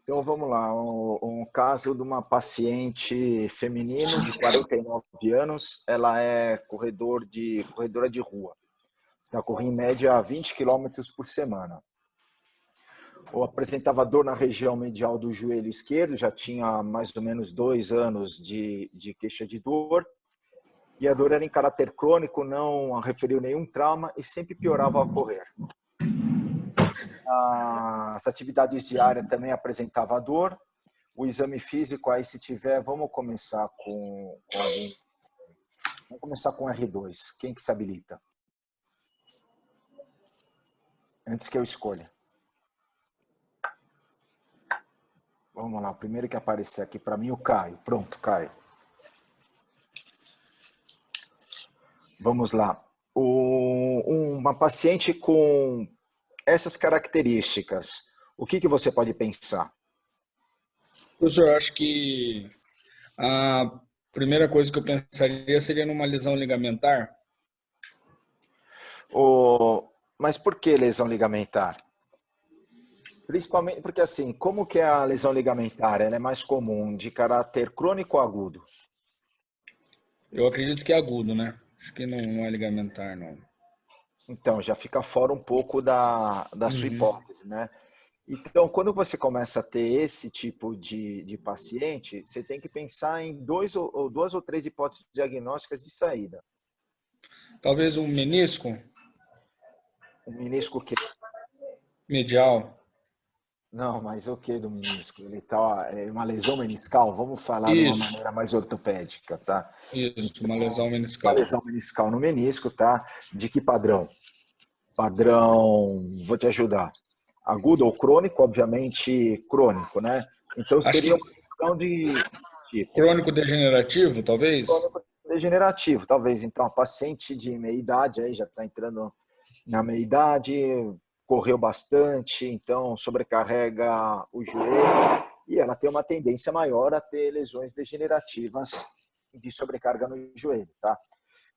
Então vamos lá, um caso de uma paciente feminino de 49 anos, ela é corredora de rua. Ela corre em média 20 quilômetros por semana. Ou apresentava dor na região medial do joelho esquerdo, já tinha mais ou menos 2 anos de queixa de dor. E a dor era em caráter crônico, não referiu nenhum trauma e sempre piorava ao correr. As atividades diárias também apresentava dor. O exame físico, aí se tiver, vamos começar com R2. Quem que se habilita? Antes que eu escolha. Vamos lá, o primeiro que aparecer aqui para mim, o Caio. Pronto, Caio. Vamos lá. Uma paciente com essas características, o que você pode pensar? Professor, eu acho que a primeira coisa que eu pensaria seria numa lesão ligamentar. Mas por que lesão ligamentar? Principalmente porque, assim, como que é a lesão ligamentar? Ela é mais comum de caráter crônico ou agudo? Eu acredito que é agudo, né? Acho que não é ligamentar, não. Então, já fica fora um pouco da sua Uhum. hipótese, né? Então, quando você começa a ter esse tipo de paciente, você tem que pensar em duas ou três hipóteses diagnósticas de saída. Talvez um menisco O menisco que medial. Não, mas o que do menisco? Ele tá é uma lesão meniscal, vamos falar de uma Isso, maneira mais ortopédica, tá? isso, uma Então, lesão uma meniscal. lesão meniscal no menisco, tá? De que padrão? Padrão, vou te ajudar. Agudo ou crônico? Obviamente crônico, né? Então Acho seria que uma questão de tipo crônico degenerativo, talvez? crônico degenerativo, talvez. Então, a paciente de meia idade aí já está entrando na meia idade, correu bastante, então sobrecarrega o joelho e ela tem uma tendência maior a ter lesões degenerativas de sobrecarga no joelho, tá?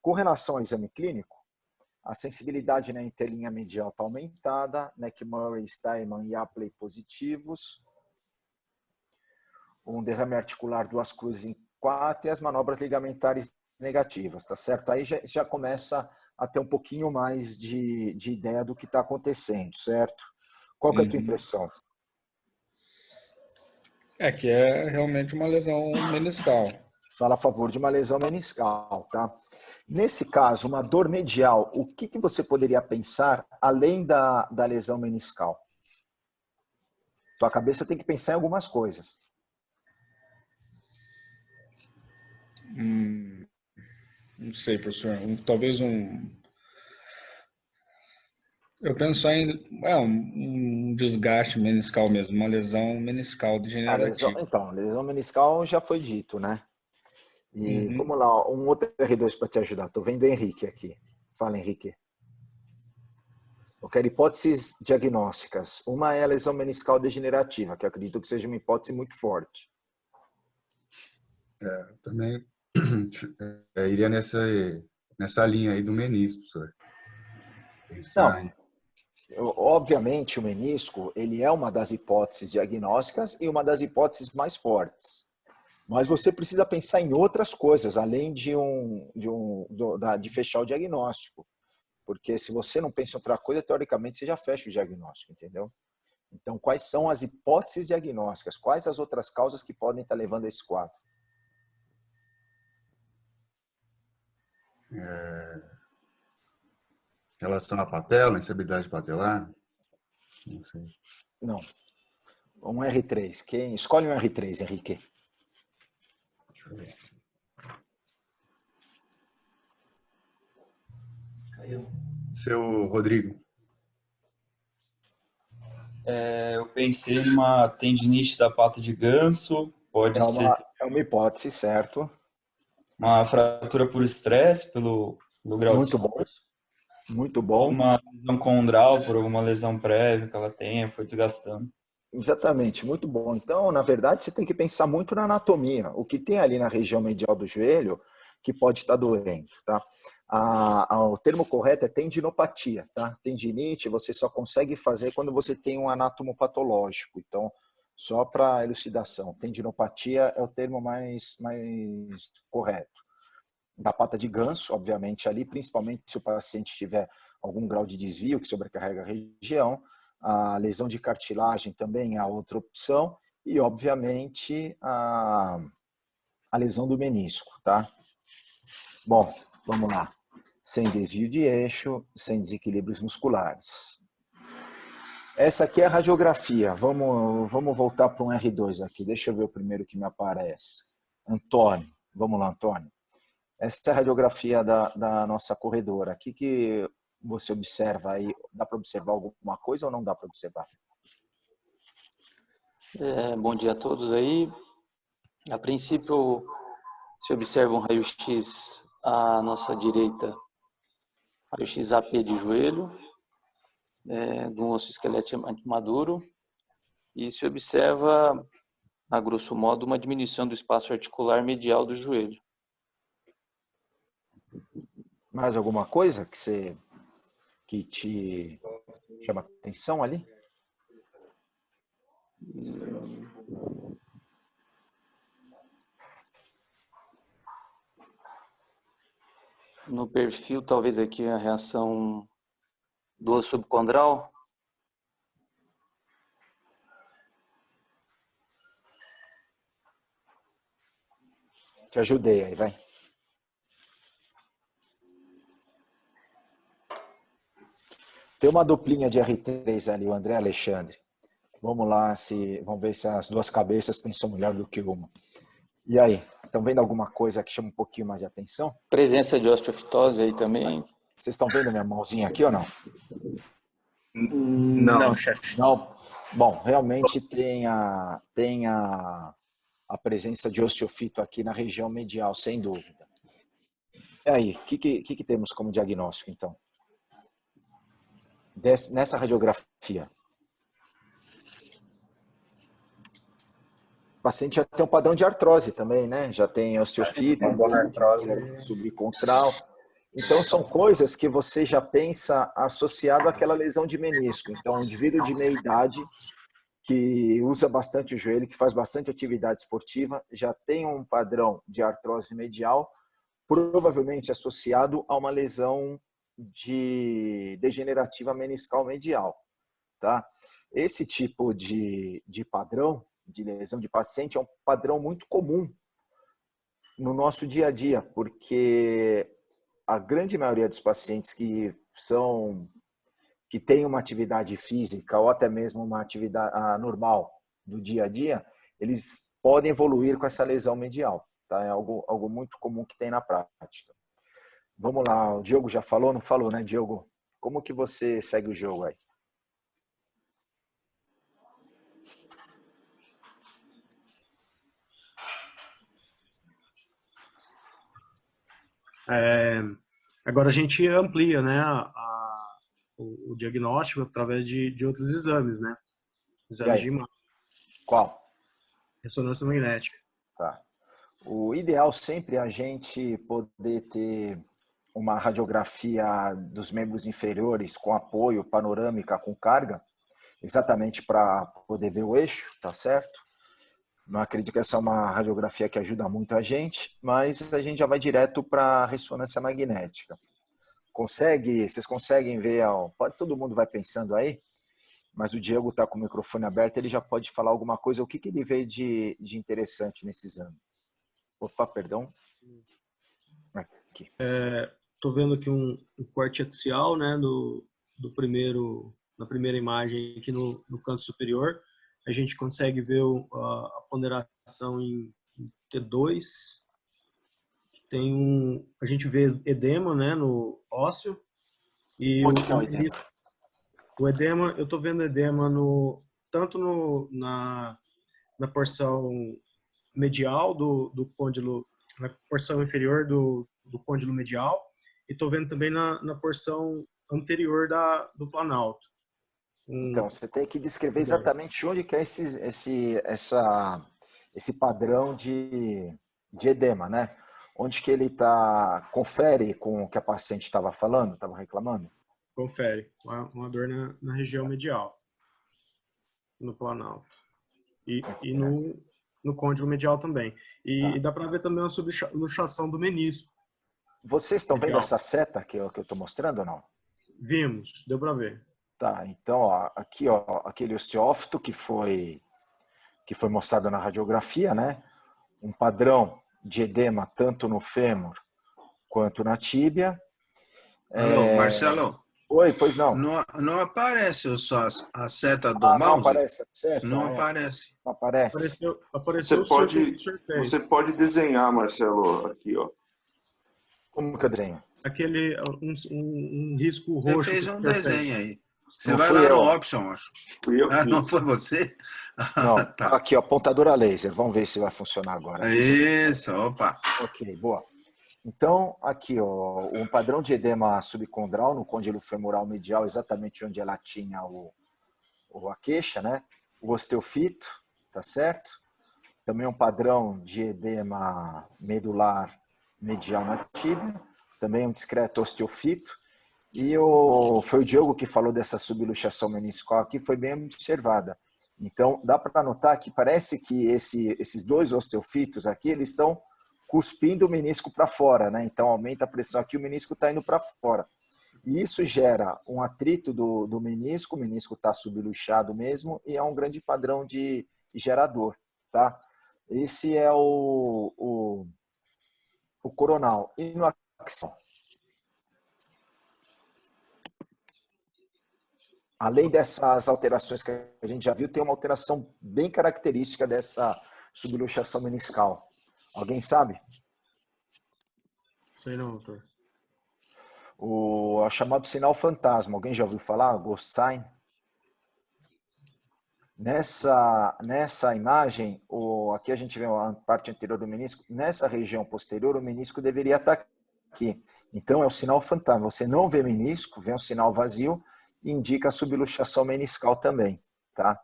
Com relação ao exame clínico, a sensibilidade na interlinha medial está aumentada, McMurray, Steinman e Apley positivos, um derrame articular duas cruzes em 4 e as manobras ligamentares negativas, tá certo? Aí já começa a ter um pouquinho mais de ideia do que está acontecendo, certo? Qual que é a tua Uhum. impressão? É que é realmente uma lesão meniscal. Fala a favor de uma lesão meniscal, tá? Nesse caso, uma dor medial, o que você poderia pensar além da lesão meniscal? Tua cabeça tem que pensar em algumas coisas. Não sei, professor. Talvez um. Eu penso um desgaste meniscal mesmo, uma lesão meniscal degenerativa. Então, lesão meniscal já foi dito, né? E Uhum. vamos lá, um outro R2 para te ajudar. Tô vendo o Henrique aqui. Fala, Henrique. Eu quero hipóteses diagnósticas. Uma é a lesão meniscal degenerativa, que eu acredito que seja uma hipótese muito forte. Também iria nessa linha aí do menisco, professor. Pensar Não, em... obviamente o menisco, ele é uma das hipóteses diagnósticas e uma das hipóteses mais fortes. Mas você precisa pensar em outras coisas, além de fechar o diagnóstico. Porque se você não pensa em outra coisa, teoricamente você já fecha o diagnóstico, entendeu? Então, quais são as hipóteses diagnósticas? Quais as outras causas que podem estar levando a esse quadro? relação à patela, instabilidade patelar. Não sei. Não. Um R3. Quem escolhe um R3, Henrique? Deixa eu ver. Seu Rodrigo. Eu pensei numa tendinite da pata de ganso, pode ser É uma hipótese, certo? uma fratura por estresse, pelo grau de Muito bom, esforço, muito ou bom. uma lesão condral por alguma lesão prévia que ela tenha, foi desgastando. Exatamente, muito bom. Então, na verdade, você tem que pensar muito na anatomia. O que tem ali na região medial do joelho que pode estar doendo, tá? O termo correto é tendinopatia, tá? Tendinite você só consegue fazer quando você tem um anatomo patológico. Então, Só para elucidação, tendinopatia é o termo mais correto. Da pata de ganso, obviamente, ali, principalmente se o paciente tiver algum grau de desvio que sobrecarrega a região. A lesão de cartilagem também é a outra opção. E, obviamente, a lesão do menisco, tá? Bom, vamos lá. Sem desvio de eixo, sem desequilíbrios musculares. Essa aqui é a radiografia. Vamos voltar para um R2 aqui. Deixa eu ver o primeiro que me aparece. Antônio. Vamos lá, Antônio. Essa é a radiografia da nossa corredora. O que você observa aí? Dá para observar alguma coisa ou não dá para observar? Bom dia a todos aí. A princípio, se observa um raio-x à nossa direita, raio-x AP de joelho, do osso esquelético maduro, e se observa, a grosso modo, uma diminuição do espaço articular medial do joelho. Mais alguma coisa que te chama atenção ali? No perfil, talvez aqui a reação do osso subcondral. Te ajudei aí, vai. Tem uma duplinha de R3 ali, o André Alexandre. Vamos lá, vamos ver se as duas cabeças pensam melhor do que uma. E aí, estão vendo alguma coisa que chama um pouquinho mais de atenção? Presença de osteofitose aí também. Vocês estão vendo minha mãozinha aqui ou não? Não, chefe. Não. Bom, realmente tem a presença de osteofito aqui na região medial, sem dúvida. E aí, o que temos como diagnóstico, então? Nessa radiografia. O paciente já tem um padrão de artrose também, né? Já tem osteofito, subcontral. Então, são coisas que você já pensa associado àquela lesão de menisco. Então, um indivíduo de meia idade que usa bastante o joelho, que faz bastante atividade esportiva, já tem um padrão de artrose medial, provavelmente associado a uma lesão degenerativa meniscal medial. Tá? Esse tipo de padrão, de lesão de paciente, é um padrão muito comum no nosso dia a dia, porque a grande maioria dos pacientes que têm uma atividade física ou até mesmo uma atividade normal do dia a dia, eles podem evoluir com essa lesão medial. Tá? É algo muito comum que tem na prática. Vamos lá, o Diogo já falou? Não falou, né, Diogo? Como que você segue o jogo aí? Agora a gente amplia, né, o diagnóstico através de outros exames, né? Exames de imagem. Qual? Ressonância magnética. Tá. O ideal sempre é a gente poder ter uma radiografia dos membros inferiores com apoio, panorâmica, com carga, exatamente para poder ver o eixo, tá certo? Não acredito que essa é uma radiografia que ajuda muito a gente, mas a gente já vai direto para a ressonância magnética. Vocês conseguem ver? Todo mundo vai pensando aí, mas o Diego está com o microfone aberto, ele já pode falar alguma coisa. O que ele vê de interessante nesse exame? Opa, perdão. Aqui. Estou vendo aqui um corte axial, né, na primeira imagem aqui no canto superior. A gente consegue ver a ponderação em T2. A gente vê edema, né, no ósseo. E onde que é o edema? O edema, eu estou vendo edema tanto na porção medial do côndilo, na porção inferior do côndilo medial, e estou vendo também na porção anterior do planalto. Então, você tem que descrever exatamente onde que é esse padrão de edema, né? Onde que ele está, confere com o que a paciente estava falando, estava reclamando? Confere, uma dor na região medial, no planalto. e no côndilo medial também. E dá para ver também uma subluxação do menisco. Vocês estão vendo Legal. essa seta que eu estou mostrando ou não? Vimos, deu para ver. Tá, então ó, aqui ó, aquele osteófito que foi mostrado na radiografia, né? Um padrão de edema tanto no fêmur quanto na tíbia. Alô, Marcelo, Oi, pois não. não aparece só a seta do Não mouse? aparece a seta? Não aparece. Não aparece. Apareceu Você pode desenhar, Marcelo, aqui, ó. Como que eu desenho? Aquele, um risco Você roxo. fez um desenho aí. Você Não vai fui lá eu. no Option, acho. Fui eu que Não fiz. foi você? Não, Tá. aqui ó, apontadora laser. Vamos ver se vai funcionar agora. Isso, opa. Ok, boa. Então, aqui, ó, um padrão de edema subcondral no côndilo femoral medial, exatamente onde ela tinha a queixa, né? O osteofito, tá certo? Também um padrão de edema medular medial na tíbia, também um discreto osteofito. E foi o Diogo que falou dessa subluxação meniscal aqui, foi bem observada. Então, dá para notar que parece que esses dois osteofitos aqui, eles estão cuspindo o menisco para fora, né? Então aumenta a pressão aqui, o menisco está indo para fora. E isso gera um atrito do menisco, o menisco está subluxado mesmo, e é um grande padrão de gerador, tá? Esse é o coronal. E no axial? Além dessas alterações que a gente já viu, tem uma alteração bem característica dessa subluxação meniscal. Alguém sabe? Sei não, doutor. O chamado sinal fantasma. Alguém já ouviu falar? Ghost sign? Nessa imagem, aqui a gente vê a parte anterior do menisco. Nessa região posterior, o menisco deveria estar aqui. Então, é o sinal fantasma. Você não vê menisco, vê um sinal vazio e indica a subluxação meniscal também, tá?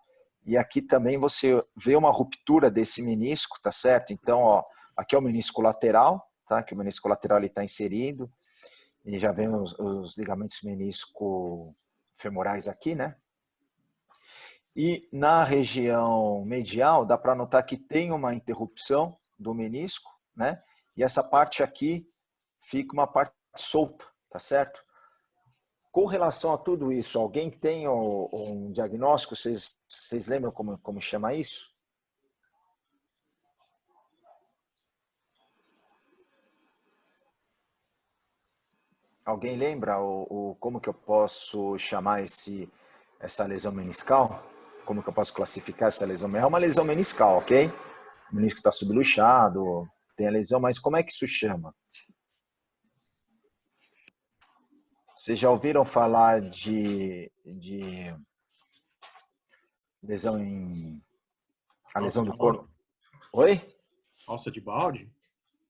E aqui também você vê uma ruptura desse menisco, tá certo? Então, ó, aqui é o menisco lateral, tá? Que o menisco lateral está inserido. E já vem os ligamentos menisco-femorais aqui, né? E na região medial, dá para notar que tem uma interrupção do menisco, né? E essa parte aqui fica uma parte solta, tá certo? Com relação a tudo isso, alguém tem um diagnóstico? Vocês lembram como chama isso? Alguém lembra como que eu posso chamar essa lesão meniscal? Como que eu posso classificar essa lesão? É uma lesão meniscal, ok? O menisco está subluxado, tem a lesão, mas como é que isso chama? Vocês já ouviram falar de lesão a lesão do corpo? Oi? Alça de balde?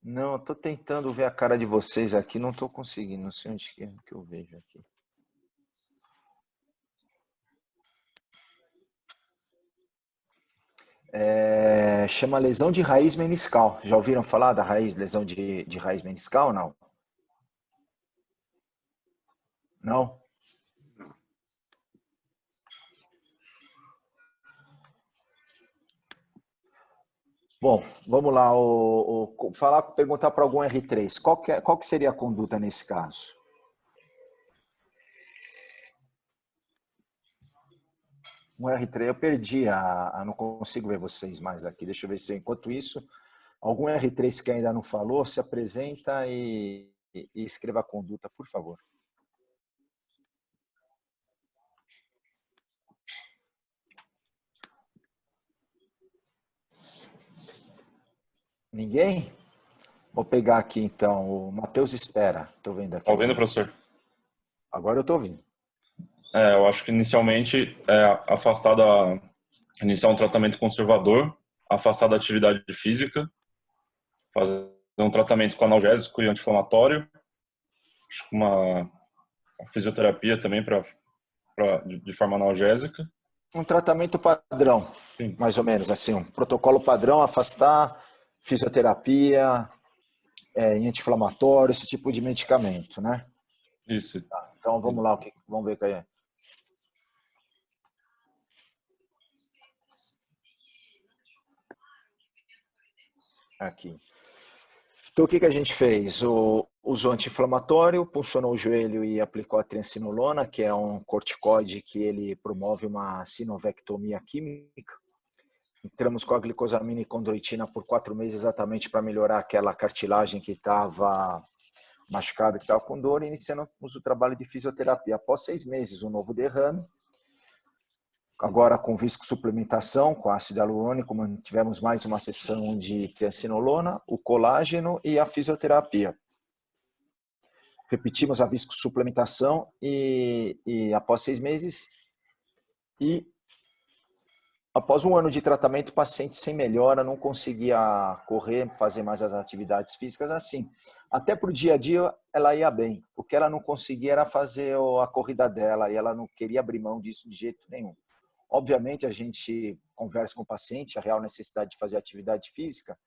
Não, eu tô tentando ver a cara de vocês aqui, não tô conseguindo, não sei onde que eu vejo aqui. Chama lesão de raiz meniscal. Já ouviram falar da lesão de raiz meniscal ou não? Não? Bom, vamos lá. Perguntar para algum R3. Qual que seria a conduta nesse caso? Um R3, eu perdi, não consigo ver vocês mais aqui. Deixa eu ver se, enquanto isso, algum R3 que ainda não falou, se apresenta e escreva a conduta, por favor. Ninguém? Vou pegar aqui, então, o Matheus Espera. Estou vendo aqui. Tá ouvindo, professor? Agora eu estou ouvindo. Eu acho que inicialmente iniciar um tratamento conservador, afastar da atividade física, fazer um tratamento com analgésico e anti-inflamatório, acho que uma fisioterapia também de forma analgésica. Um tratamento padrão, Sim. Mais ou menos, assim, um protocolo padrão, afastar, fisioterapia, anti-inflamatório, esse tipo de medicamento, né? Isso. Tá, então vamos lá, vamos ver o que é. Aqui. Então, o que a gente fez? Usou anti-inflamatório, puncionou o joelho e aplicou a triancinolona, que é um corticoide que ele promove uma sinovectomia química. Entramos com a glicosamina e condroitina por 4 meses exatamente para melhorar aquela cartilagem que estava machucada, que estava com dor, e iniciamos o trabalho de fisioterapia. Após 6 meses, um novo derrame, agora com viscosuplementação, com ácido hialurônico, tivemos mais uma sessão de triancinolona, o colágeno e a fisioterapia. Repetimos a viscosuplementação e após 6 meses, e após 1 ano de tratamento, o paciente sem melhora, não conseguia correr, fazer mais as atividades físicas assim. Até para o dia a dia, ela ia bem. O que ela não conseguia era fazer a corrida dela, e ela não queria abrir mão disso de jeito nenhum. Obviamente, a gente conversa com o paciente, a real necessidade de fazer atividade física,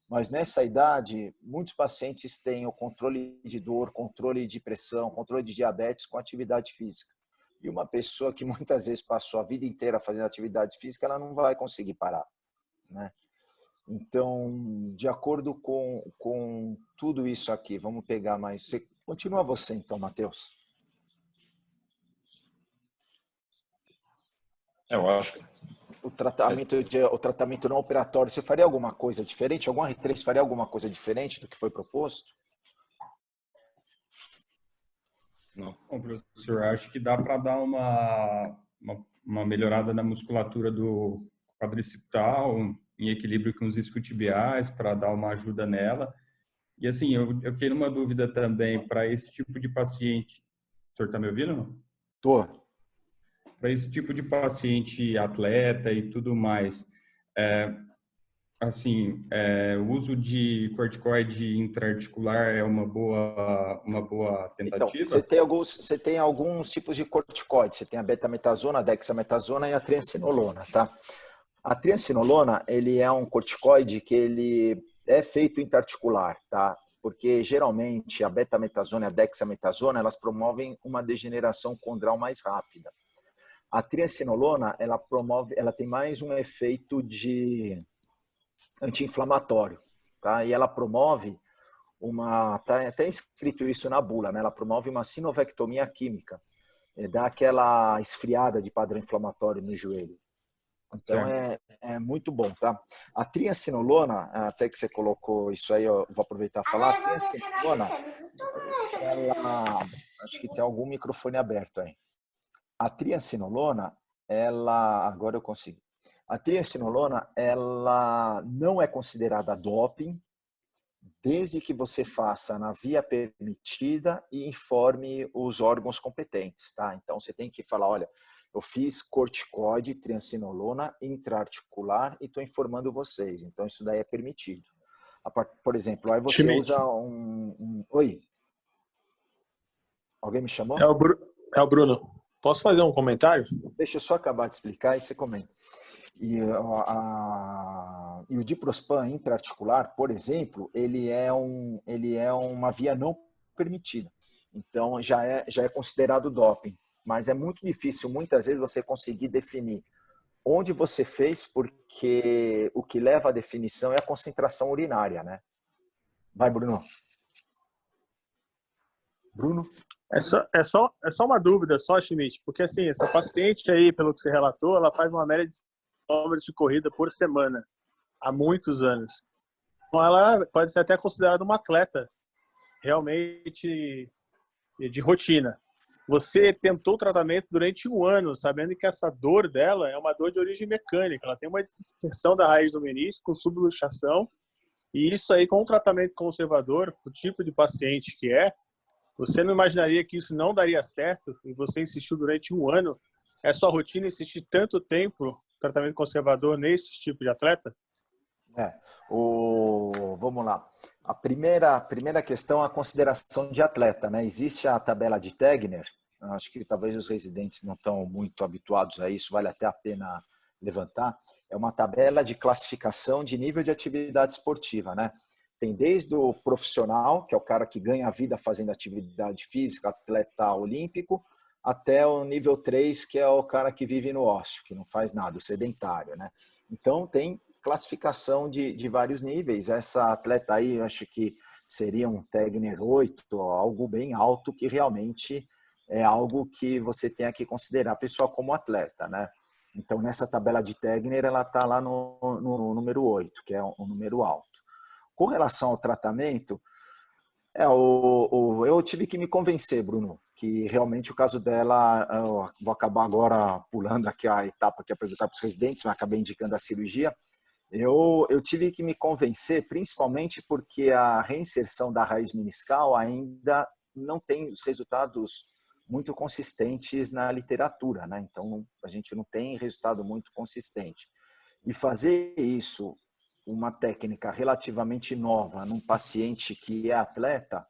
mas nessa idade, muitos pacientes têm o controle de dor, controle de pressão, controle de diabetes com atividade física. E uma pessoa que muitas vezes passou a vida inteira fazendo atividade física, ela não vai conseguir parar, né? Então, de acordo com tudo isso aqui, vamos pegar mais... Continua você então, Matheus. Eu acho. O tratamento não operatório, você faria alguma coisa diferente? Algum R3 faria alguma coisa diferente do que foi proposto? Não. Bom, professor, acho que dá para dar uma melhorada na musculatura do quadricipital, em equilíbrio com os isquiotibiais, para dar uma ajuda nela. E assim, eu fiquei numa dúvida também para esse tipo de paciente. O senhor está me ouvindo? Tô. Para esse tipo de paciente atleta e tudo mais, o uso de corticoide intraarticular é uma boa tentativa? Então, você tem alguns tipos de corticoides. Você tem a betametasona, a dexametasona e a triancinolona, tá? A triancinolona, ele é um corticoide que ele é feito intraarticular, tá? Porque geralmente a betametasona e a dexametasona, elas promovem uma degeneração condral mais rápida. A triancinolona, ela tem mais um efeito de anti-inflamatório, tá? E ela promove tá até escrito isso na bula, né? Ela promove uma sinovectomia química, dá aquela esfriada de padrão inflamatório no joelho. Então é muito bom, tá? A triancinolona, até que você colocou isso aí, eu vou aproveitar e falar. A triancinolona, acho que tem algum microfone aberto aí. A triancinolona, agora eu consigo. A triancinolona, ela não é considerada doping, desde que você faça na via permitida e informe os órgãos competentes, tá? Então, você tem que falar, olha, eu fiz corticoide, triancinolona intraarticular e estou informando vocês. Então, isso daí é permitido. Por exemplo, aí você usa Oi? Alguém me chamou? É o Bruno. Posso fazer um comentário? Deixa eu só acabar de explicar e você comenta. E o diprospan intraarticular, por exemplo, ele é uma via não permitida. Então, já é considerado doping. Mas é muito difícil, muitas vezes, você conseguir definir onde você fez, porque o que leva à definição é a concentração urinária, né? Vai, Bruno. Bruno? É só uma dúvida, Schmidt, porque assim, essa paciente aí, pelo que você relatou, ela faz uma média de quilômetros de corrida por semana, há muitos anos. Então ela pode ser até considerada uma atleta, realmente de rotina. Você tentou o tratamento durante 1 ano, sabendo que essa dor dela é uma dor de origem mecânica, ela tem uma distensão da raiz do menisco com subluxação, e isso aí com um tratamento conservador, o tipo de paciente que você não imaginaria que isso não daria certo e você insistiu durante 1 ano? É sua rotina insistir tanto tempo tratamento conservador nesse tipo de atleta? Vamos lá. A primeira questão é a consideração de atleta, né? Existe a tabela de Tegner, acho que talvez os residentes não estão muito habituados a isso, vale até a pena levantar. É uma tabela de classificação de nível de atividade esportiva, né? Tem desde o profissional, que é o cara que ganha a vida fazendo atividade física, atleta olímpico, até o nível 3, que é o cara que vive no ócio, que não faz nada, o sedentário, né? Então, tem classificação de vários níveis. Essa atleta aí, eu acho que seria um Tegner 8, algo bem alto, que realmente é algo que você tem que considerar a pessoa como atleta, né? Então, nessa tabela de Tegner, ela está lá no número 8, que é um número alto. Com relação ao tratamento, eu tive que me convencer, Bruno, que realmente o caso dela, eu vou acabar agora pulando aqui a etapa que é perguntar para os residentes, mas acabei indicando a cirurgia. Eu tive que me convencer, principalmente porque a reinserção da raiz meniscal ainda não tem os resultados muito consistentes na literatura, né? Então, a gente não tem resultado muito consistente. E fazer isso, uma técnica relativamente nova, num paciente que é atleta,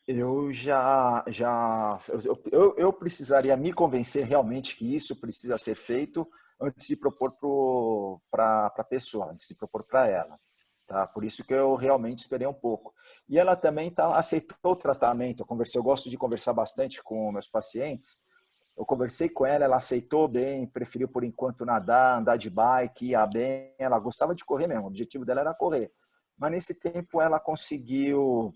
eu precisaria me convencer realmente que isso precisa ser feito antes de propor para a pessoa, antes de propor para ela. Tá? Por isso que eu realmente esperei um pouco. E ela também aceitou o tratamento. Eu gosto de conversar bastante com meus pacientes. Eu conversei com ela, ela aceitou bem, preferiu por enquanto nadar, andar de bike, ia bem. Ela gostava de correr mesmo, o objetivo dela era correr. Mas nesse tempo ela conseguiu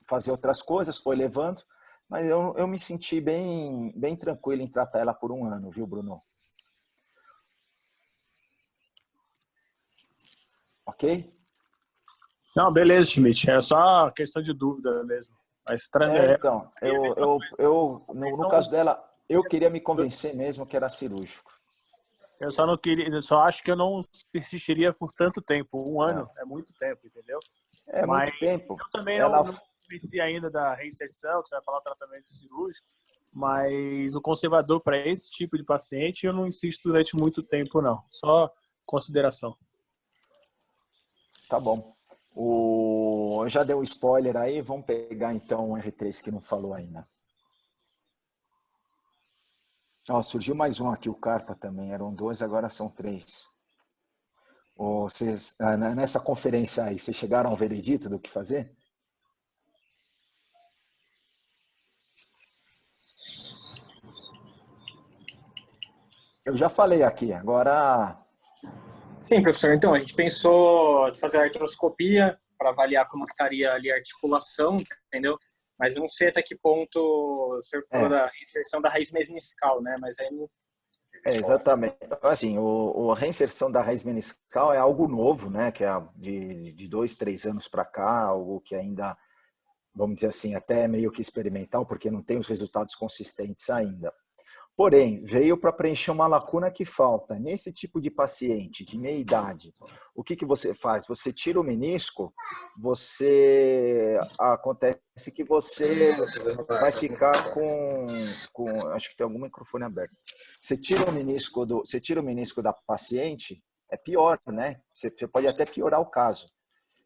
fazer outras coisas, foi levando. Mas eu me senti bem tranquilo em tratar ela por um ano, viu, Bruno? Ok? Não, beleza, Schmidt. É só questão de dúvida mesmo. Mas, então, no caso dela, eu queria me convencer mesmo que era cirúrgico. Eu só não queria, eu só acho que eu não persistiria por tanto tempo. Um ano é muito tempo, entendeu? É muito tempo. Eu também não convenci ainda da reinserção, que você vai falar tratamento cirúrgico, mas o conservador para esse tipo de paciente eu não insisto durante muito tempo, não. Só consideração. Tá bom. Eu já dei um spoiler aí, vamos pegar então o R3 que não falou ainda. Surgiu mais um aqui, o Carta também. Eram 2, agora são 3. Vocês, nessa conferência aí, vocês chegaram ao veredito do que fazer? Eu já falei aqui, agora... Sim, professor. Então, a gente pensou em fazer a artroscopia para avaliar como que estaria ali a articulação, entendeu? Mas eu não sei até que ponto o senhor falou da reinserção da raiz meniscal, né? Mas aí não... exatamente. Assim, a reinserção da raiz meniscal é algo novo, né? Que é de 2, 3 anos para cá, algo que ainda, vamos dizer assim, até meio que experimental, porque não tem os resultados consistentes ainda. Porém, veio para preencher uma lacuna que falta. Nesse tipo de paciente, de meia idade, o que você faz? Você tira o menisco, acontece que você vai ficar com acho que tem algum microfone aberto. Você tira o menisco da paciente, é pior, né? Você pode até piorar o caso.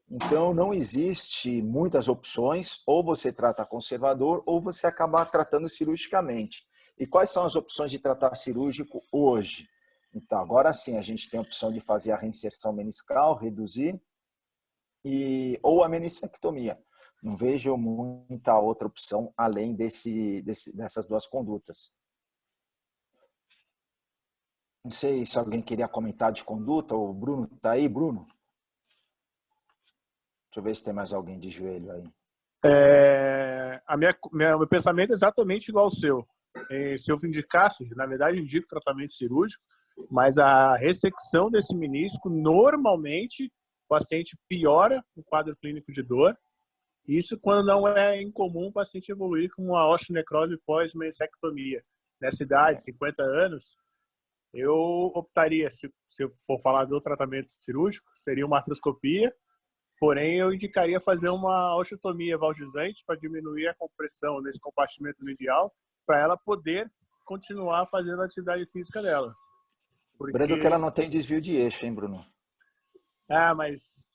Então, não existe muitas opções, ou você trata conservador, ou você acaba tratando cirurgicamente. E quais são as opções de tratar cirúrgico hoje? Então, agora sim, a gente tem a opção de fazer a reinserção meniscal, reduzir, ou a meniscectomia. Não vejo muita outra opção além dessas duas condutas. Não sei se alguém queria comentar de conduta. O Bruno está aí, Bruno? Deixa eu ver se tem mais alguém de joelho aí. Meu pensamento é exatamente igual ao seu. Se eu indicasse, na verdade, eu indico tratamento cirúrgico, mas a ressecção desse menisco, normalmente, o paciente piora o quadro clínico de dor. Isso quando não é incomum o paciente evoluir com uma osteonecrose pós-meniscectomia. Nessa idade, 50 anos, eu optaria, se eu for falar do tratamento cirúrgico, seria uma artroscopia, porém eu indicaria fazer uma osteotomia valgizante para diminuir a compressão nesse compartimento medial, para ela poder continuar fazendo a atividade física dela. Lembrando que ela não tem desvio de eixo, hein, Bruno? Mas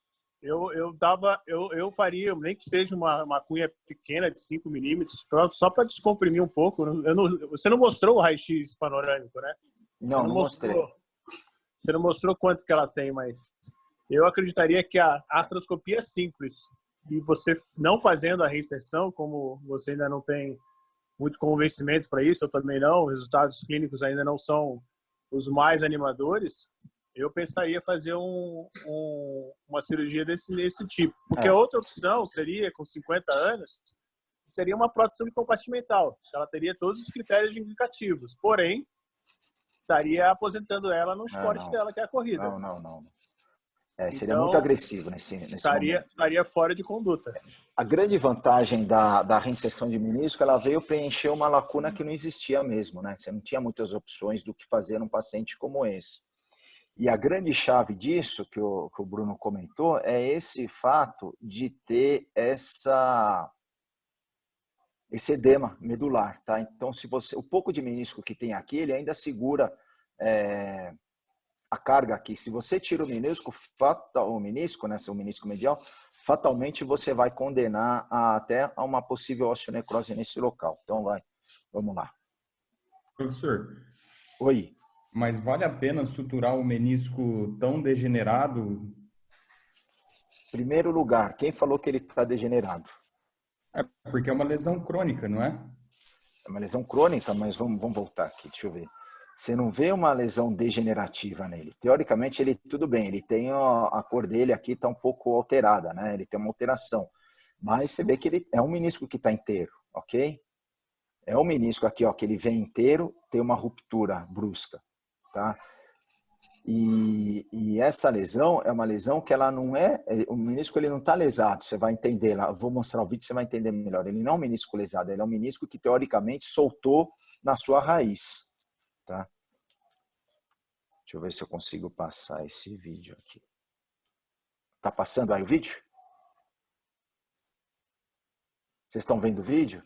eu faria, nem que seja uma cunha pequena de 5 milímetros, só para descomprimir um pouco. Você não mostrou o raio-x panorâmico, né? Não mostrei. Você não mostrou quanto que ela tem, mas eu acreditaria que a artroscopia é simples. E você não fazendo a reinserção, como você ainda não tem muito convencimento para isso, eu também não, os resultados clínicos ainda não são os mais animadores, eu pensaria fazer uma cirurgia desse tipo. Porque a outra opção seria, com 50 anos, seria uma prótese compartimental. Ela teria todos os critérios indicativos. Porém, estaria aposentando ela no esporte dela, que é a corrida. Não. Seria muito agressivo nesse momento. Estaria fora de conduta. A grande vantagem da reinserção de menisco, ela veio preencher uma lacuna que não existia mesmo, né? Você não tinha muitas opções do que fazer num paciente como esse. E a grande chave disso, que o Bruno comentou, é esse fato de ter esse edema medular, tá? Então, o pouco de menisco que tem aqui, ele ainda segura a carga aqui. Se você tira o menisco, o menisco medial, fatalmente você vai condenar até a uma possível osteonecrose nesse local. Então, vamos lá. Professor. Oi. Mas vale a pena suturar o menisco tão degenerado? Primeiro lugar, quem falou que ele está degenerado? Porque é uma lesão crônica, não é? É uma lesão crônica, mas vamos voltar aqui, deixa eu ver. Você não vê uma lesão degenerativa nele. Teoricamente, ele tudo bem, ele tem a cor dele aqui está um pouco alterada, né? Ele tem uma alteração. Mas você vê que ele é um menisco que está inteiro, ok? É um menisco aqui, ó, que ele vem inteiro, tem uma ruptura brusca, tá? E essa lesão é uma lesão que ela não é... O menisco ele não está lesado, você vai entender lá. Vou mostrar o vídeo, você vai entender melhor. Ele não é um menisco lesado, ele é um menisco que teoricamente soltou na sua raiz. Tá? Deixa eu ver se eu consigo passar esse vídeo aqui. Tá passando aí o vídeo? Vocês estão vendo o vídeo?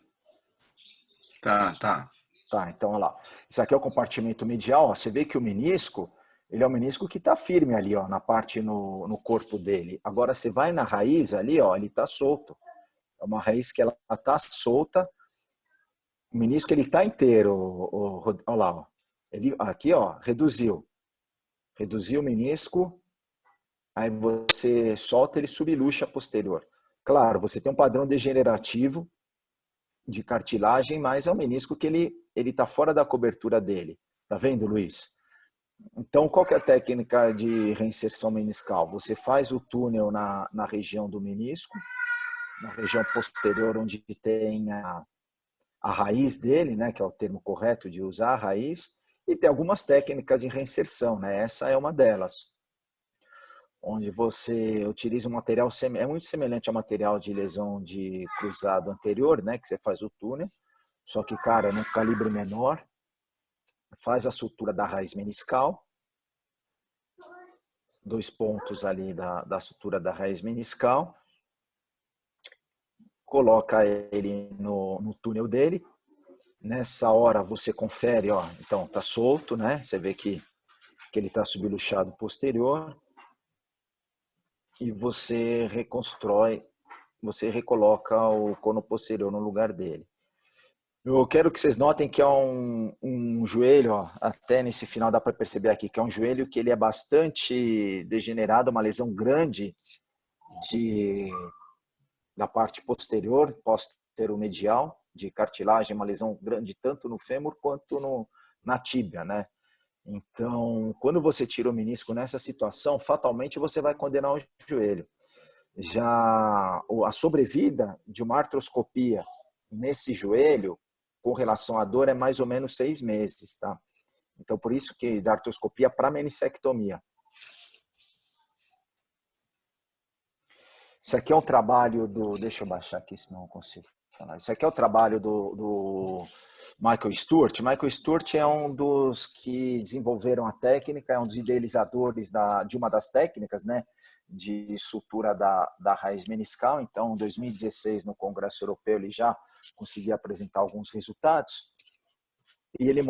Tá. Tá, então olha lá. Isso aqui é o compartimento medial. Ó. Você vê que o menisco, ele é um menisco que está firme ali, ó, na parte no corpo dele. Agora você vai na raiz ali, ó, ele está solto. É uma raiz que ela está solta. O menisco ele está inteiro. Olha lá, ó. Ele, aqui, ó, reduziu o menisco, aí você solta, ele subluxa posterior. Claro, você tem um padrão degenerativo de cartilagem, mas é um menisco que ele está fora da cobertura dele. Tá vendo, Luiz? Então, qual que é a técnica de reinserção meniscal? Você faz o túnel na região do menisco, na região posterior, onde tem a raiz dele, né, que é o termo correto de usar a raiz, e tem algumas técnicas de reinserção, né? Essa é uma delas, onde você utiliza um material, é muito semelhante ao material de lesão de cruzado anterior, né? Que você faz o túnel, só que, cara, num calibre menor, faz a sutura da raiz meniscal, 2 pontos ali da sutura da raiz meniscal, coloca ele no túnel dele. Nessa hora você confere, ó, então tá solto, né? Você vê que ele tá subluxado posterior e você reconstrói, você recoloca o cono posterior no lugar dele. Eu quero que vocês notem que é um joelho, ó, até nesse final dá para perceber aqui, que é um joelho que ele é bastante degenerado, uma lesão grande da parte posterior, posteromedial, de cartilagem, uma lesão grande tanto no fêmur quanto na tíbia, né? Então, quando você tira o menisco nessa situação, fatalmente você vai condenar o joelho. Já a sobrevida de uma artroscopia nesse joelho, com relação à dor, é mais ou menos 6 meses, tá? Então, por isso que da artroscopia para meniscectomia. Isso aqui é um trabalho deixa eu baixar aqui, senão eu consigo falar. Isso aqui é o trabalho do Michael Stewart. Michael Stewart é um dos que desenvolveram a técnica, é um dos idealizadores de uma das técnicas, né, de sutura da raiz meniscal. Então, em 2016, no Congresso Europeu, ele já conseguia apresentar alguns resultados. E ele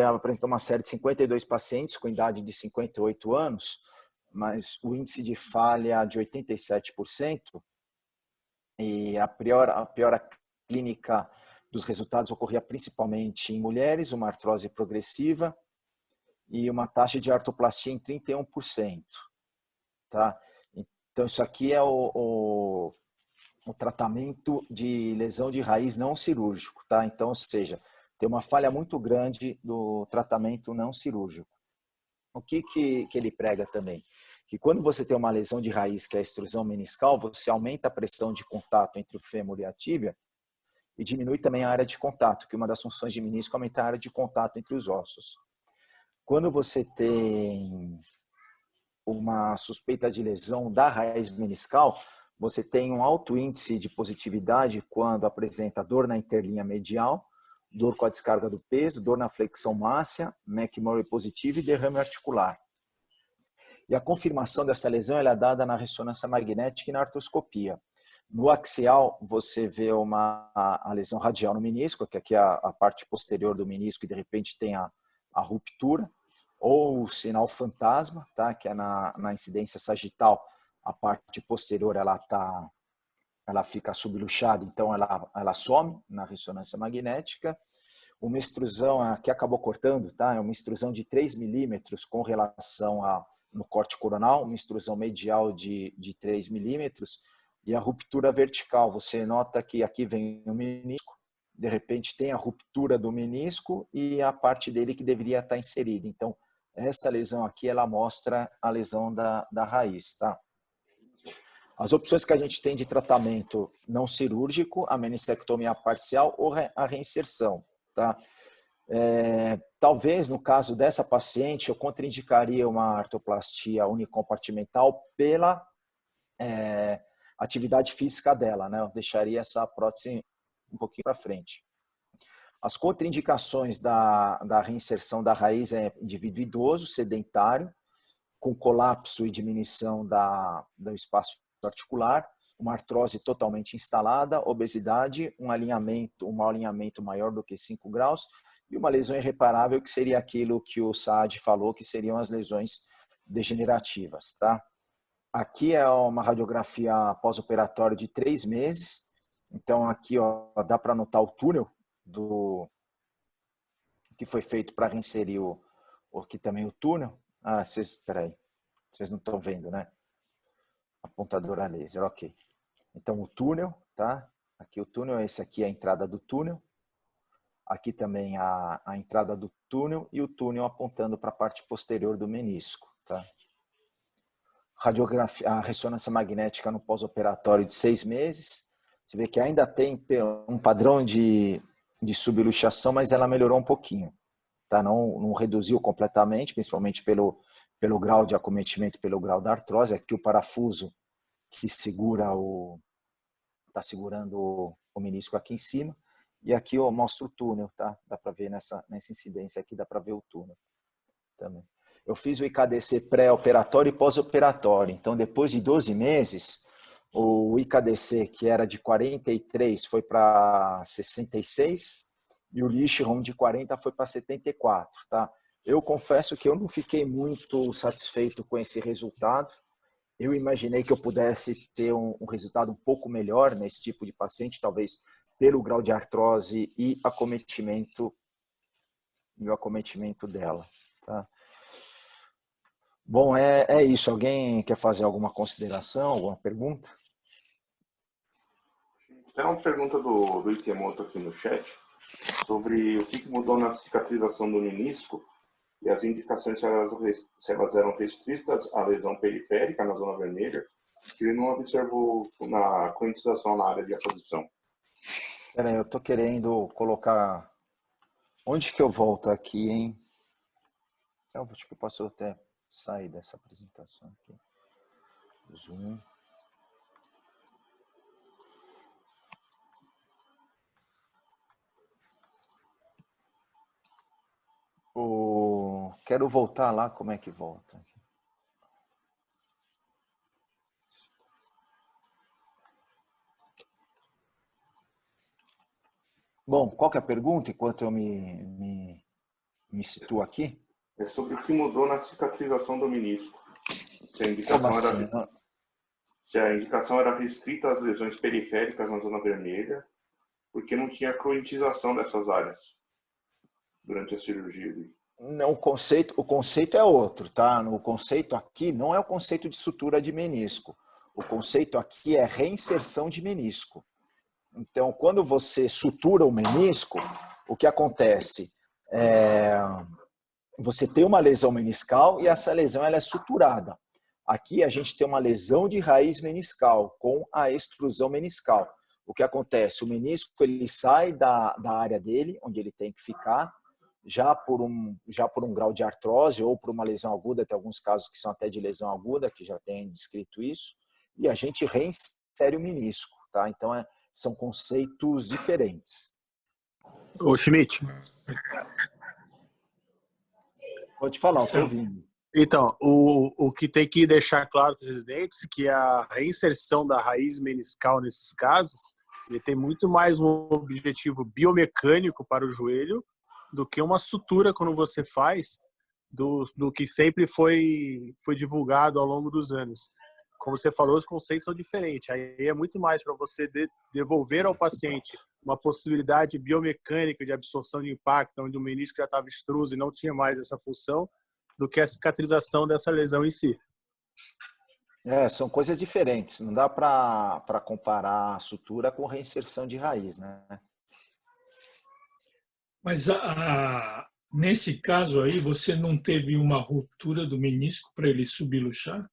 apresentou uma série de 52 pacientes com idade de 58 anos, mas o índice de falha de 87%, e a piora clínica dos resultados ocorria principalmente em mulheres, uma artrose progressiva e uma taxa de artroplastia em 31%. Tá? Então, isso aqui é o tratamento de lesão de raiz não cirúrgico. Tá? Então, ou seja, tem uma falha muito grande do tratamento não cirúrgico. O que ele prega também? Que quando você tem uma lesão de raiz, que é a extrusão meniscal, você aumenta a pressão de contato entre o fêmur e a tíbia e diminui também a área de contato, que uma das funções de menisco é aumentar a área de contato entre os ossos. Quando você tem uma suspeita de lesão da raiz meniscal, você tem um alto índice de positividade quando apresenta dor na interlinha medial, dor com a descarga do peso, dor na flexão máxea, McMurray positivo e derrame articular. E a confirmação dessa lesão é dada na ressonância magnética e na artroscopia. No axial, você vê a lesão radial no menisco, que aqui é a parte posterior do menisco e de repente tem a ruptura, ou o sinal fantasma, tá? Que é na incidência sagital, a parte posterior ela fica subluxada, então ela some na ressonância magnética. Uma extrusão, aqui acabou cortando, tá? É uma extrusão de 3 milímetros com relação no corte coronal, uma extrusão medial de 3 milímetros, e a ruptura vertical. Você nota que aqui vem o menisco, de repente tem a ruptura do menisco e a parte dele que deveria estar inserida. Então, essa lesão aqui, ela mostra a lesão da raiz, tá? As opções que a gente tem de tratamento não cirúrgico, a meniscectomia parcial ou a reinserção, tá? Talvez, no caso dessa paciente, eu contraindicaria uma artroplastia unicompartimental pela atividade física dela, né? Eu deixaria essa prótese um pouquinho para frente. As contraindicações da reinserção da raiz é indivíduo idoso, sedentário, com colapso e diminuição do espaço articular, uma artrose totalmente instalada, obesidade, um mau alinhamento maior do que 5 graus e uma lesão irreparável, que seria aquilo que o Saad falou, que seriam as lesões degenerativas, tá? Aqui é uma radiografia pós-operatória de 3 meses. Então aqui dá para notar o túnel que foi feito para reinserir aqui também o túnel. Espera aí, vocês não estão vendo, né? Apontador a laser, ok. Então o túnel, tá? Aqui o túnel, esse aqui é a entrada do túnel. Aqui também a entrada do túnel e o túnel apontando para a parte posterior do menisco, tá? Radiografia, a ressonância magnética no pós-operatório de 6 meses. Você vê que ainda tem um padrão de subluxação, mas ela melhorou um pouquinho, tá? Não reduziu completamente, principalmente pelo grau de acometimento, pelo grau da artrose. Aqui o parafuso que está segurando o menisco aqui em cima. E aqui eu mostro o túnel, tá? Dá para ver nessa incidência aqui, dá para ver o túnel também. Eu fiz o IKDC pré-operatório e pós-operatório. Então, depois de 12 meses, o IKDC, que era de 43, foi para 66 e o Lichron de 40 foi para 74, tá? Eu confesso que eu não fiquei muito satisfeito com esse resultado. Eu imaginei que eu pudesse ter um resultado um pouco melhor nesse tipo de paciente, talvez pelo grau de artrose e o acometimento dela, tá? Bom, é isso. Alguém quer fazer alguma consideração, alguma pergunta? Tem uma pergunta do Ikemoto aqui no chat sobre o que mudou na cicatrização do menisco e as indicações se elas eram restritas à lesão periférica na zona vermelha, que ele não observou na quantização na área de aposição. Peraí, eu tô querendo colocar... Onde que eu volto aqui, hein? Eu acho que eu posso até sair dessa apresentação aqui. Zoom. Quero voltar lá, como é que volta? Bom, qual que é a pergunta, enquanto eu me situo aqui? É sobre o que mudou na cicatrização do menisco. Se a indicação era restrita às lesões periféricas na zona vermelha, porque não tinha croentização dessas áreas durante a cirurgia. Não, o conceito é outro, tá? O conceito aqui não é o conceito de sutura de menisco. O conceito aqui é reinserção de menisco. Então, quando você sutura o menisco, o que acontece? você tem uma lesão meniscal e essa lesão ela é suturada. Aqui a gente tem uma lesão de raiz meniscal com a extrusão meniscal. O que acontece? O menisco ele sai da área dele, onde ele tem que ficar, já por um grau de artrose ou por uma lesão aguda, tem alguns casos que são até de lesão aguda, que já tem descrito isso, e a gente reinsere o menisco. Tá? Então, são conceitos diferentes. Ô, Schmidt. Pode falar, estou ouvindo. Então, o que tem que deixar claro para os residentes é que a reinserção da raiz meniscal nesses casos, ele tem muito mais um objetivo biomecânico para o joelho do que uma sutura quando você faz do que sempre foi divulgado ao longo dos anos. Como você falou, os conceitos são diferentes. Aí é muito mais para você devolver ao paciente uma possibilidade biomecânica de absorção de impacto, onde o menisco já estava extruso e não tinha mais essa função, do que a cicatrização dessa lesão em si. São coisas diferentes. Não dá para comparar a sutura com reinserção de raiz, né? Mas nesse caso aí, você não teve uma ruptura do menisco para ele subluxar?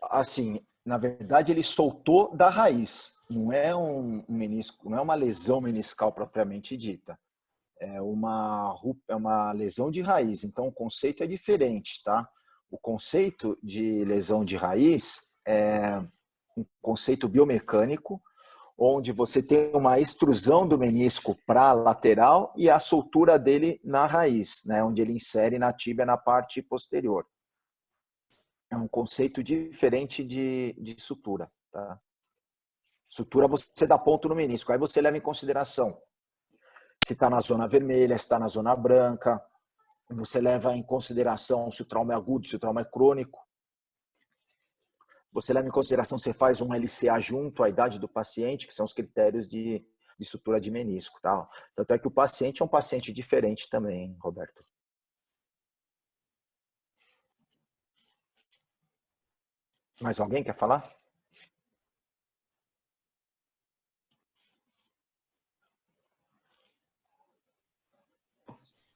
Assim, na verdade, ele soltou da raiz. Não é um menisco, não é uma lesão meniscal propriamente dita. É uma lesão de raiz, então o conceito é diferente, tá? O conceito de lesão de raiz é um conceito biomecânico, onde você tem uma extrusão do menisco para a lateral e a soltura dele na raiz, né? Onde ele insere na tíbia na parte posterior. É um conceito diferente de sutura, tá? Sutura você dá ponto no menisco, aí você leva em consideração se está na zona vermelha, se está na zona branca. Você leva em consideração se o trauma é agudo, se o trauma é crônico. Você leva em consideração se você faz um LCA junto à idade do paciente, que são os critérios de sutura de menisco. Tá? Tanto é que o paciente é um paciente diferente também, Roberto. Mais alguém quer falar?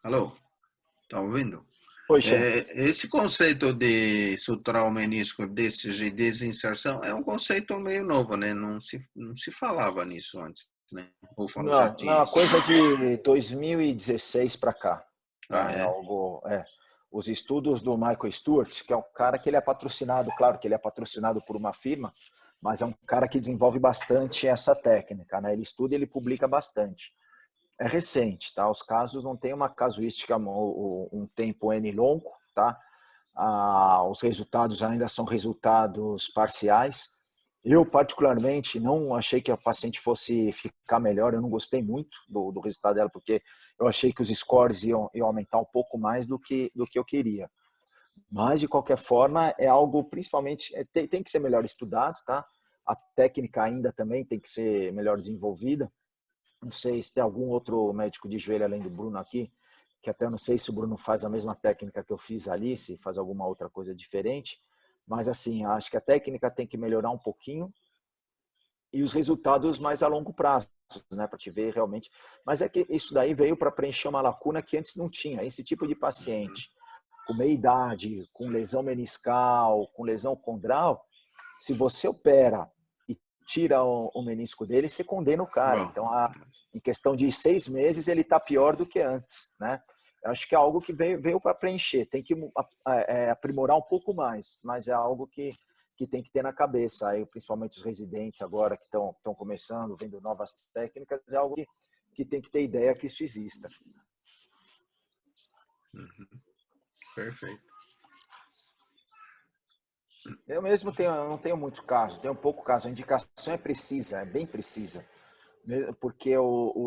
Alô? Tá ouvindo? Oi, chefe. Esse conceito de suturar o menisco de desinserção é um conceito meio novo, né? Não se falava nisso antes, né? Ou não, coisa de 2016 para cá. Os estudos do Michael Stewart, que é um cara que ele é patrocinado, claro que ele é patrocinado por uma firma, mas é um cara que desenvolve bastante essa técnica, né? Ele estuda e ele publica bastante. É recente, tá? Os casos não têm uma casuística, um tempo N longo, tá? Os resultados ainda são resultados parciais. Eu, particularmente, não achei que a paciente fosse ficar melhor, eu não gostei muito do resultado dela, porque eu achei que os scores iam aumentar um pouco mais do que eu queria. Mas, de qualquer forma, é algo, principalmente, tem que ser melhor estudado, tá? A técnica ainda também tem que ser melhor desenvolvida. Não sei se tem algum outro médico de joelho além do Bruno aqui, que até não sei se o Bruno faz a mesma técnica que eu fiz ali, se faz alguma outra coisa diferente. Mas, assim, acho que a técnica tem que melhorar um pouquinho e os resultados mais a longo prazo, né, para te ver realmente. Mas é que isso daí veio para preencher uma lacuna que antes não tinha. Esse tipo de paciente, com meia idade, com lesão meniscal, com lesão condral, se você opera tira o menisco dele, você condena o cara. Então, em questão de 6 meses, ele está pior do que antes, né? Eu acho que é algo que veio para preencher. Tem que aprimorar um pouco mais, mas é algo que tem que ter na cabeça. Aí, principalmente os residentes agora que estão começando, vendo novas técnicas, é algo que tem que ter ideia que isso exista. Perfeito. Eu mesmo não tenho muito caso, tenho pouco caso. A indicação é precisa, é bem precisa. Porque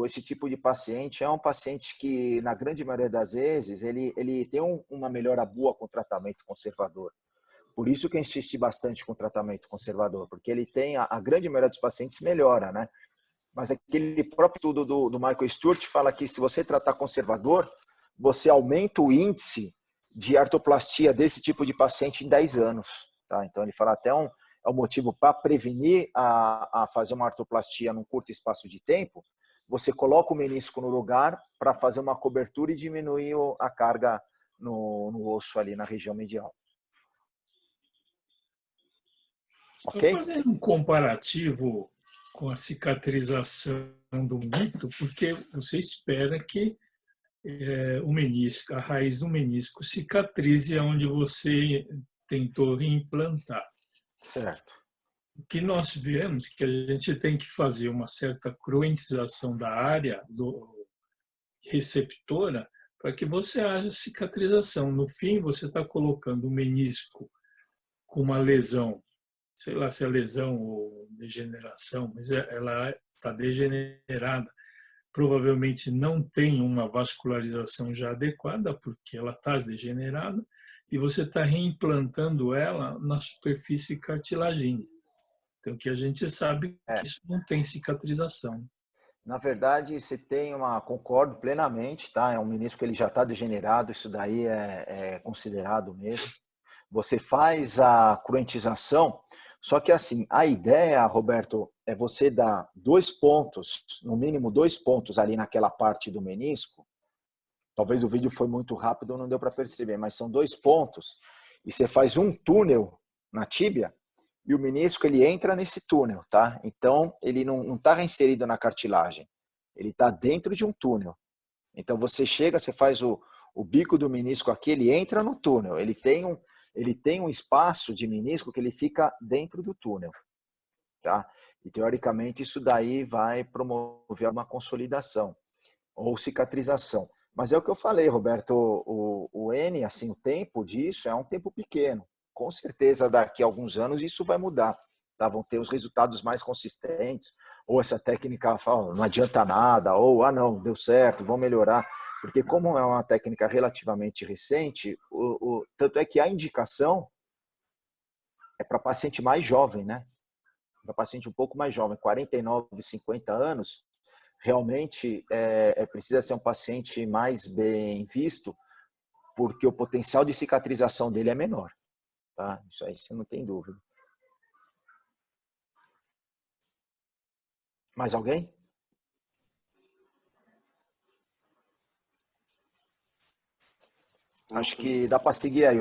esse tipo de paciente é um paciente que, na grande maioria das vezes, ele tem uma melhora boa com o tratamento conservador. Por isso que eu insisti bastante com o tratamento conservador, porque ele tem, a grande maioria dos pacientes melhora, né? Mas aquele próprio estudo do Michael Stewart fala que se você tratar conservador, você aumenta o índice de artroplastia desse tipo de paciente em 10 anos. Tá? Então, ele fala até é um motivo para prevenir a fazer uma artroplastia num curto espaço de tempo, você coloca o menisco no lugar para fazer uma cobertura e diminuir a carga no osso ali na região medial. Ok? Estou fazendo um comparativo com a cicatrização do mito, porque você espera que o menisco, a raiz do menisco cicatrize onde você tentou reimplantar. Certo. O que nós vemos que a gente tem que fazer uma certa cruentização da área receptora para que você haja cicatrização. No fim, você está colocando o menisco com uma lesão, sei lá se é lesão ou degeneração, mas ela está degenerada. Provavelmente não tem uma vascularização já adequada, porque ela está degenerada, e você está reimplantando ela na superfície cartilagínea. Então, que a gente sabe que isso não tem cicatrização. Na verdade, você tem concordo plenamente, tá? É um menisco que ele já está degenerado, isso daí é considerado mesmo. Você faz a cruentização, só que assim, a ideia, Roberto, é você dar 2 pontos, no mínimo 2 pontos ali naquela parte do menisco. Talvez o vídeo foi muito rápido, não deu para perceber, mas são 2 pontos. E você faz um túnel na tíbia e o menisco ele entra nesse túnel, tá? Então ele não está reinserido na cartilagem, ele está dentro de um túnel. Então você chega, você faz o bico do menisco aqui, ele entra no túnel, ele tem um espaço de menisco que ele fica dentro do túnel, tá? E teoricamente isso daí vai promover uma consolidação ou cicatrização. Mas é o que eu falei, Roberto, o N, assim, o tempo disso é um tempo pequeno. Com certeza daqui a alguns anos isso vai mudar, tá? Vão ter os resultados mais consistentes, ou essa técnica fala, não adianta nada, ou não, deu certo, vão melhorar. Porque como é uma técnica relativamente recente, tanto é que a indicação é para paciente mais jovem, né? Para paciente um pouco mais jovem, 49, 50 anos, realmente precisa ser um paciente mais bem visto, porque o potencial de cicatrização dele é menor. Tá? Isso aí você não tem dúvida. Mais alguém? Acho que dá para seguir aí.